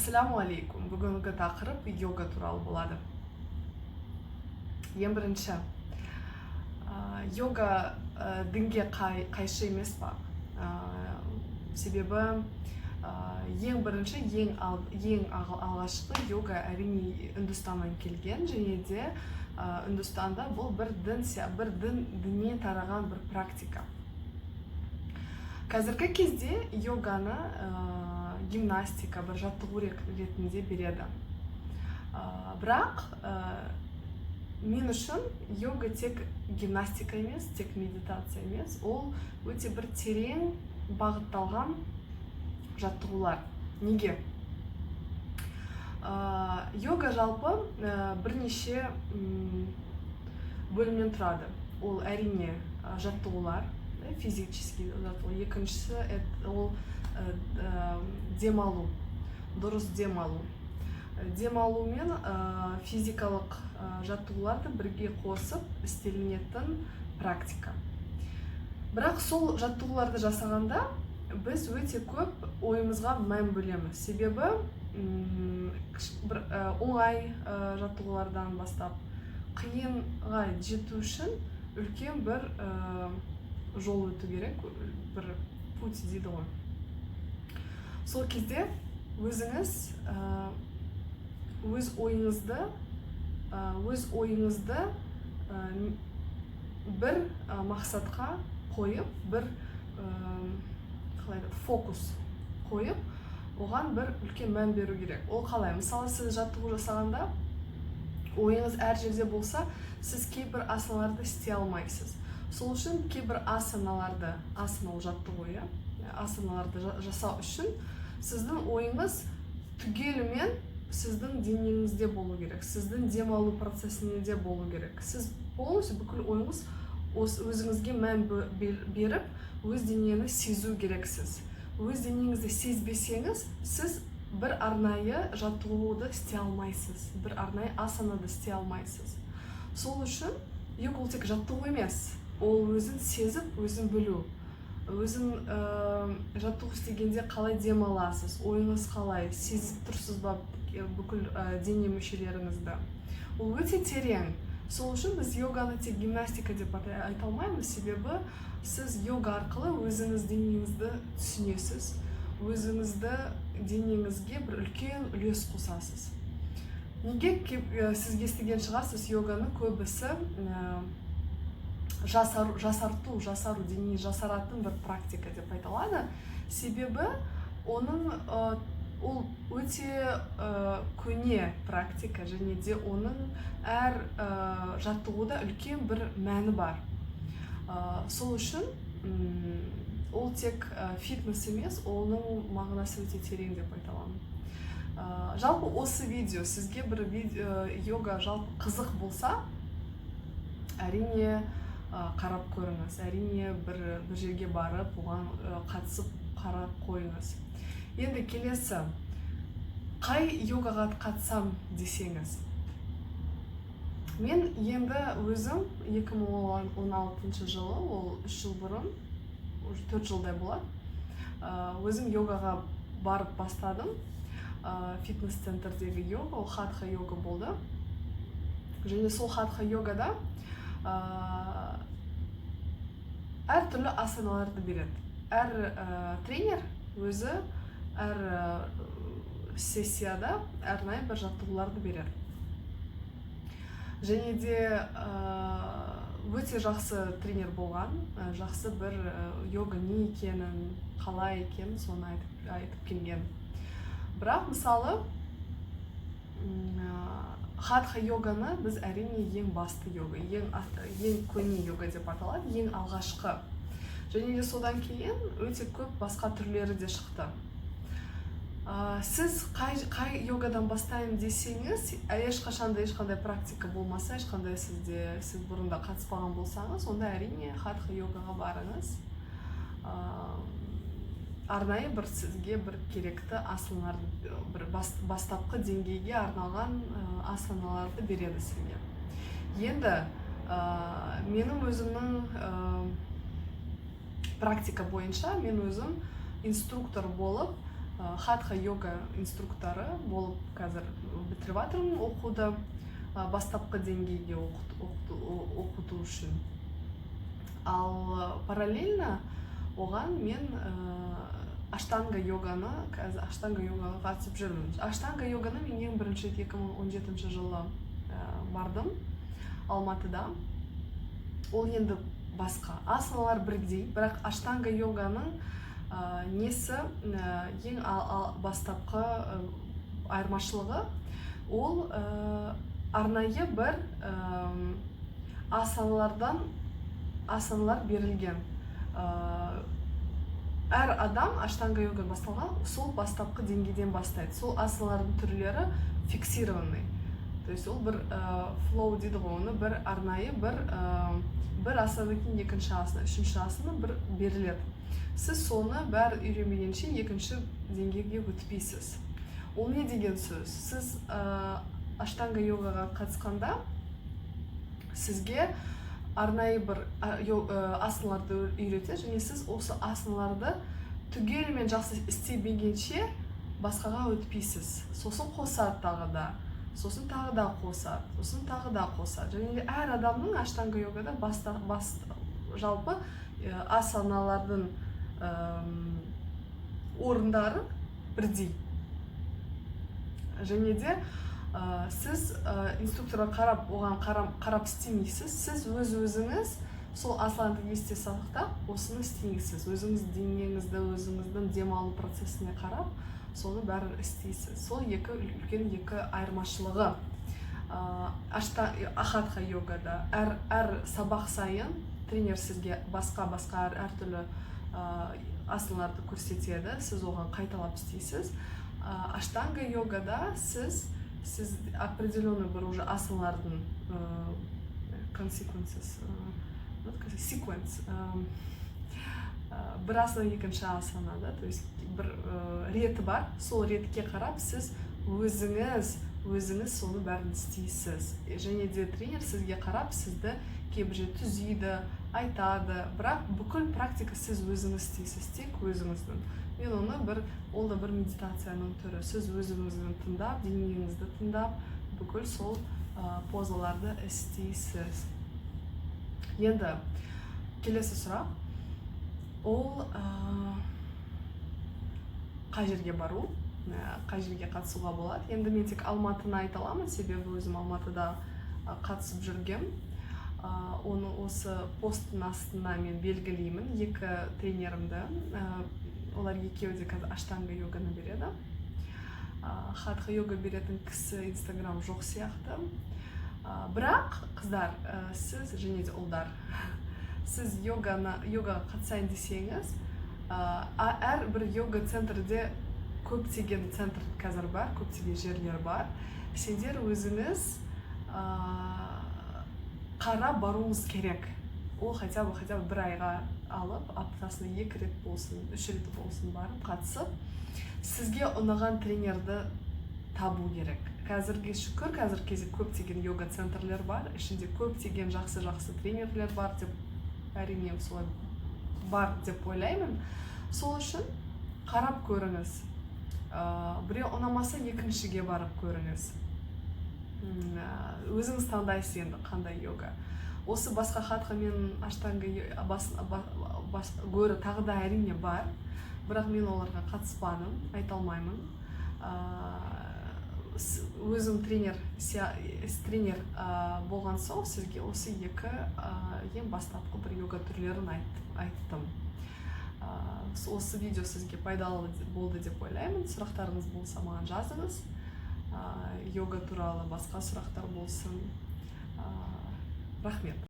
Ассаламу алейкум. Бүгінгі тақырып йога туралы болады. Ең бірінші, йога дінге қайшы емес па? Себебі ең бірінші, ең алғашқы йога әрине Үндістаннан келген, және де Үндістанда бұл бір діннен тараған бір практика. Қазіргі кезде йоганы гимнастика, бір жаттығу ретінде береді. Бірақ мен үшін йога тек гимнастика емес, тек медитация емес, ол өте бір терең бағытталған жаттығулар. Неге? Йога жалпы бірнеше бөлімнен тұрады. Ол әрине жаттығулар, физический жаттығу. Екіншісі ол демалу, дұрыс демалу. Демалу мен физикалық жаттығуларды бірге қосып істелінетін практика. Бірақ сол жаттығуларды жасағанда біз өте көп ойымызға мән бөлеміз. Себебі бір оңай жаттығулардан бастап қиынға жету үшін үлкен бір жол өту керек, бір путь дейді ғой. Сол кезде өзіңіз өз ойыңызды бір мақсатқа қойып, бір фокус қойып, оған бір үлкен мән беру керек. Ол қалай? Мысалы, сіз жаттығу жасағанда ойыңыз әр жерде болса, сіз кейбір асаналарды істей алмайсыз. Сол үшін кейбір асаналарды жасау үшін сіздің ойыңыз түгелімен сіздің денеңізде болу керек, сіздің демалу процесінде болу керек. Сіз полностью бүкіл ойыңыз өзіңізге мән беріп, өз денені сезу керексіз. Өз денеңізді сезбесеңіз, сіз бір арнайы жаттығуды істей алмайсыз, бір арнайы асанады істей алмайсыз. Сол үшін йога ол тек жаттығу емес, ол өзін сезіп, өзін білу. Өзін жаттығу істегенде қалай демаласыз, ойыңыз қалай, сезіп тұрсыз ба бүкіл дене мүшелеріңізді. Ол өте терең. Сол үшін біз йоганы тек гимнастика деп айта алмаймыз, себебі сіз йога арқылы өзіңіз денеңізді түсінесіз, өзіңізді денеңізге бір үлкен үлес қосасыз. Неге сіз естіген шығарсыз, йоганы көбісі жасару, денені жасаратын бір практика деп айтылады. Себебі ол өте көне практика, және де оның әр жаттығуда үлкен бір мәні бар. Сол үшін ол тек фитнес емес, оның мағынасы өте терең деп айталамын. Жалпы осы видео сізге бір йога жалпы қызық болса, әрине қарап көріңіз, әрине бір жерге барып, оған қатысып қарап қойыңыз. Енді келесі, қай йогаға қатысам десеңіз. Мен енді өзім 2016 жылы, ол 3 жыл бұрын, 4 жылдай болады, өзім йогаға барып бастадым. Фитнес-центрдегі йога, ол хатха йога болды. Және сол хатха йогада әр түрлі асаналарды береді. Әр тренер өзі әр сессияда арнайы бір жаттығуларды береді. Және де өте жақсы тренер болған, жақсы бір йога не екенін, қалай екенін соны айтып келген. Бірақ мысалы хатха йоганы біз әрине ең басты йога, ең көне йога деп аталады, ең алғашқы. Және де содан кейін өте көп басқа түрлері де шықты. Сіз қай йогадан бастайын десеңіз, ешқандай практика болмаса, сіз бұрында қатыспаған болсаңыз, онда әрине хатха йогаға барыңыз. Арнайы бір сізге бір керекті асаналарды, бір бастапқы деңгейге арналған асаналарды береді сізге. Енді менің өзімнің практика бойынша мен өзім инструктор болып хатха йога инструкторы болып қазір бітіріп жатырмын оқуды, бастапқы деңгейге оқыту үшін. Ал параллельно оған мен аштанга йоганы қатысып жүрмін. Аштанга йоганы мен ең бірінші 2017 жылы бардым Алматыда. Ол енді басқа, асаналар бірдей, бірақ аштанга йоганың несі ең бастапқы айырмашылығы, ол арнайы бір асаналар берілген. Әр адам аштанга йога басталған, сол бастапқы деңгейден бастайды. Сол асаналардың түрлері фиксированный. То есть ол бір флоу дейді ғой, оны бір арнайы бір асанадан кейін екінші асана, үшінші асана бір беріледі. Сіз соны бәрі үйренбегенше екінші деңгейге өтпейсіз. Ол не деген сөз? Сіз аштанга йогаға қатысқанда сізге арнайы бір асаналарды үйретеді, және сіз осы асаналарды түгелімен жақсы істемегенше басқаға өтпейсіз. Сосын қосады тағы да, сосын тағы да қосады, сосын тағы да қосады. Және әр адамның аштанга йогада жалпы асаналардың орындары бірдей. Және де сіз инструкторға қарап, оған қарап істемейсіз. Сіз өзіңіз сол асанды есте сақтап, осыны істейсіз. Өзіңіз денеңізді, өзіңіздің демалу процесіне қарап, соны бәрін істейсіз. Сол үлкен екі айырмашылығы. Хатха йогада әр сабақ сайын тренер сізге басқа әртүрлі асаналарды көрсетеді, сіз оған қайталап істейсіз. Аштанга йогада сіз определенный бір уже асаналардың секвенс, бір асана екінші асанада, то есть бір реті бар, сол ретке қарап сіз өзіңіз соны бәрін істейсіз. Және де тренер сізге қарап сізді кейбір жерде түзейді, айтады, бірақ бүкіл практика сіз өзіңіз істейсіз, тек өзіңіздің. Мен оны ол да бір медитацияның түрі. Сіз өзіңізді тыңдап, денеңізді тыңдап, бүкіл сол позаларды істейсіз. Енді келесі сұрақ, ол қай жерге бару, қай жерге қатысуға болады. Енді мен тек Алматыны айта аламын, себебі өзім Алматыда қатысып жүргем. Оны осы посттың астына мен белгілеймін, екі тренерімді. Олар екеуі де қазір аштанга йоганы береді. Хатха йога беретін кісі Инстаграм жоқ сияқты. Бірақ қыздар, сіз және де ұлдар, сіз йогаға қатысайын десеңіз, әр бір йога центрде көптеген центр қазір бар, көптеген жерлер бар. Сендер өзіңіз қара баруыңыз керек. Ол хотя бы бір айға алып, аптасына 2 рет болсын, 3 рет болсын барып, қатысып, сізге ұнаған тренерді табу керек. Қазірге шүкір, қазір кезде көптеген йога центрлер бар, ішінде көптеген жақсы тренерлер бар деп, әрине солай бар деп ойлаймын. Сол үшін қарап көріңіз. Біреу ұнамаса екіншіге барып көріңіз. Өзіңіз таңдайсыз енді қандай йога. Осы басқа хатха мен аштанга гөрі тағы да әрине бар, бірақ мен оларға қатыспадым, айта алмаймын. Өзім тренер болған соң сізге осы екі ең бастапқы бір йога түрлерін айттым. Осы видео сізге пайдалы болды деп ойлаймын. Сұрақтарыңыз болса маған жазыңыз. Йога туралы басқа сұрақтар болсын. Рахмет.